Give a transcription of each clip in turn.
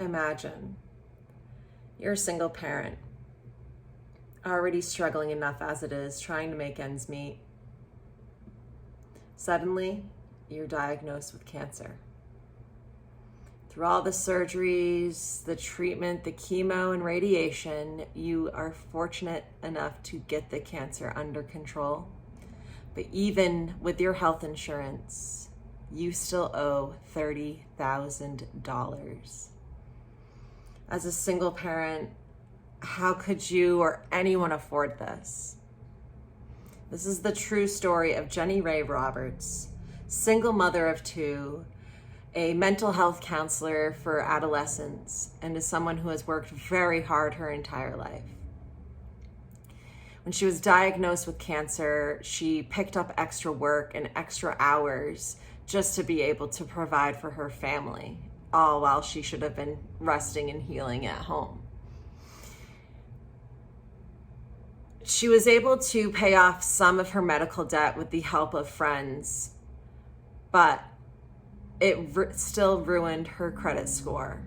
Imagine you're a single parent, already struggling enough as it is, trying to make ends meet. Suddenly, you're diagnosed with cancer. Through all the surgeries, the treatment, the chemo, and radiation, you are fortunate enough to get the cancer under control. But even with your health insurance, you still owe $30,000. As a single parent, how could you or anyone afford this? This is the true story of Jenny Ray Roberts, single mother of two, a mental health counselor for adolescents, and is someone who has worked very hard her entire life. When she was diagnosed with cancer, she picked up extra work and extra hours just to be able to provide for her family, all while she should have been resting and healing at home. She was able to pay off some of her medical debt with the help of friends, but it still ruined her credit score.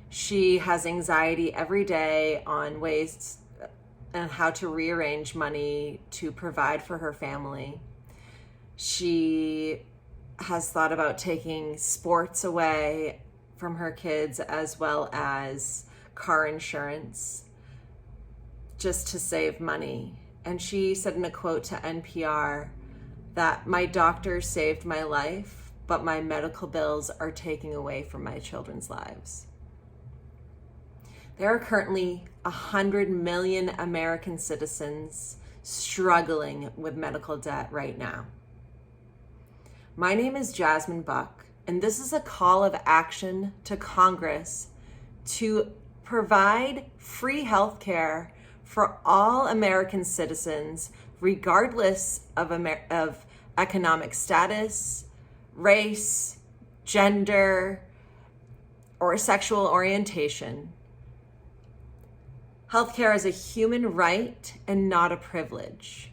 She has anxiety every day on ways and how to rearrange money to provide for her family. She has thought about taking sports away from her kids as well as car insurance just to save money. And she said in a quote to NPR that my doctor saved my life, but my medical bills are taking away from my children's lives. There are currently 100 million American citizens struggling with medical debt right now. My name is Jasmine Buck, and this is a call of action to Congress to provide free health care for all American citizens, regardless of economic status, race, gender, or sexual orientation. Healthcare is a human right and not a privilege.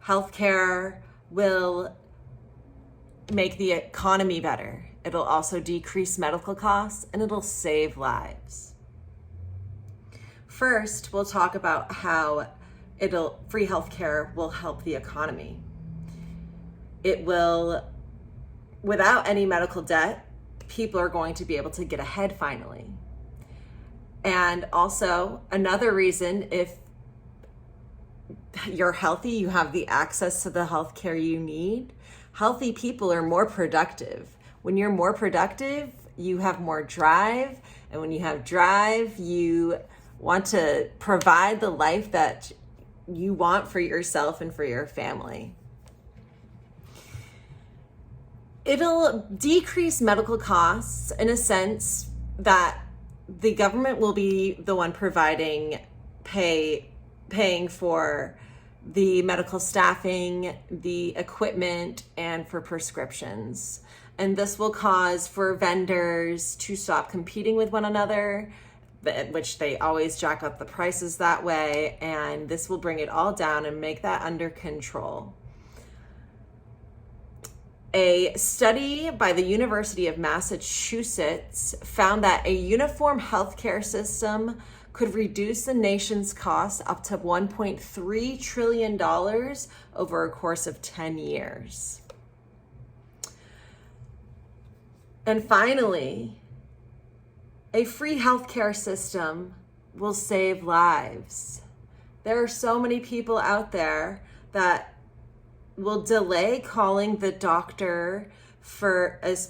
Healthcare will make the economy better. It'll also decrease medical costs and it'll save lives. First, we'll talk about how free healthcare will help the economy. It will, without any medical debt, people are going to be able to get ahead finally. And also, another reason, if you're healthy, you have the access to the healthcare you need. Healthy people are more productive. When you're more productive, you have more drive. And when you have drive, you want to provide the life that you want for yourself and for your family. It'll decrease medical costs in a sense that the government will be the one paying for the medical staffing, the equipment, and for prescriptions. And this will cause for vendors to stop competing with one another, which they always jack up the prices that way. And this will bring it all down and make that under control. A study by the University of Massachusetts found that a uniform healthcare system could reduce the nation's costs up to $1.3 trillion over a course of 10 years. And finally, a free healthcare system will save lives. There are so many people out there that will delay calling the doctor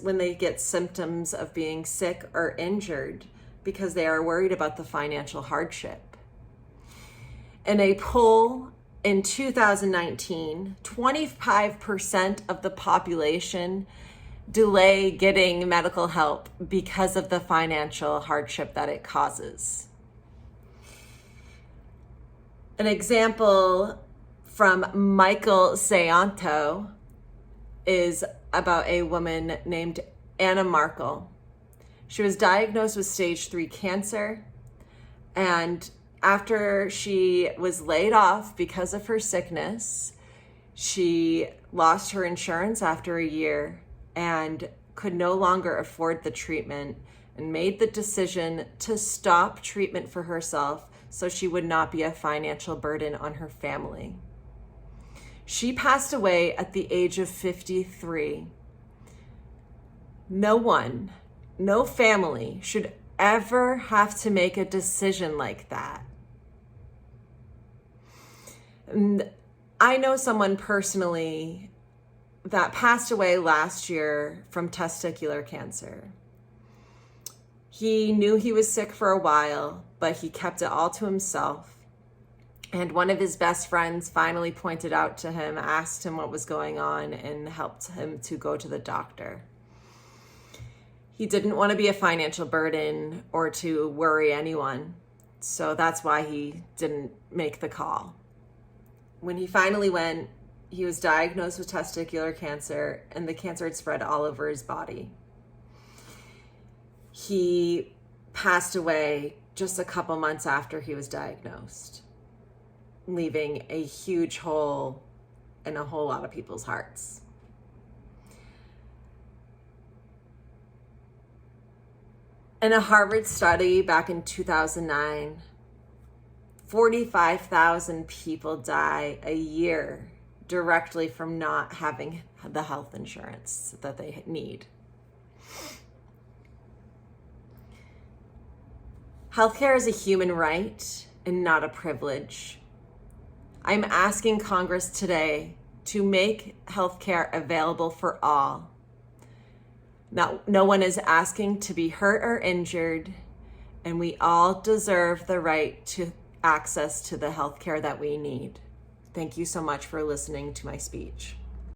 when they get symptoms of being sick or injured because they are worried about the financial hardship. In a poll in 2019, 25% of the population delay getting medical help because of the financial hardship that it causes. An example from Michael Sayanto is about a woman named Anna Markle. She was diagnosed with stage 3 cancer, and after she was laid off because of her sickness, she lost her insurance after a year and could no longer afford the treatment and made the decision to stop treatment for herself so she would not be a financial burden on her family. She passed away at the age of 53. No one, no family should ever have to make a decision like that. And I know someone personally that passed away last year from testicular cancer. He knew he was sick for a while, but he kept it all to himself. And one of his best friends finally pointed out to him, asked him what was going on, and helped him to go to the doctor. He didn't want to be a financial burden or to worry anyone, so that's why he didn't make the call. When he finally went, he was diagnosed with testicular cancer, and the cancer had spread all over his body. He passed away just a couple months after he was diagnosed, leaving a huge hole in a whole lot of people's hearts. In a Harvard study back in 2009, 45,000 people die a year directly from not having the health insurance that they need. Healthcare is a human right and not a privilege. I'm asking Congress today to make healthcare available for all. No one is asking to be hurt or injured, and we all deserve the right to access to the healthcare that we need. Thank you so much for listening to my speech.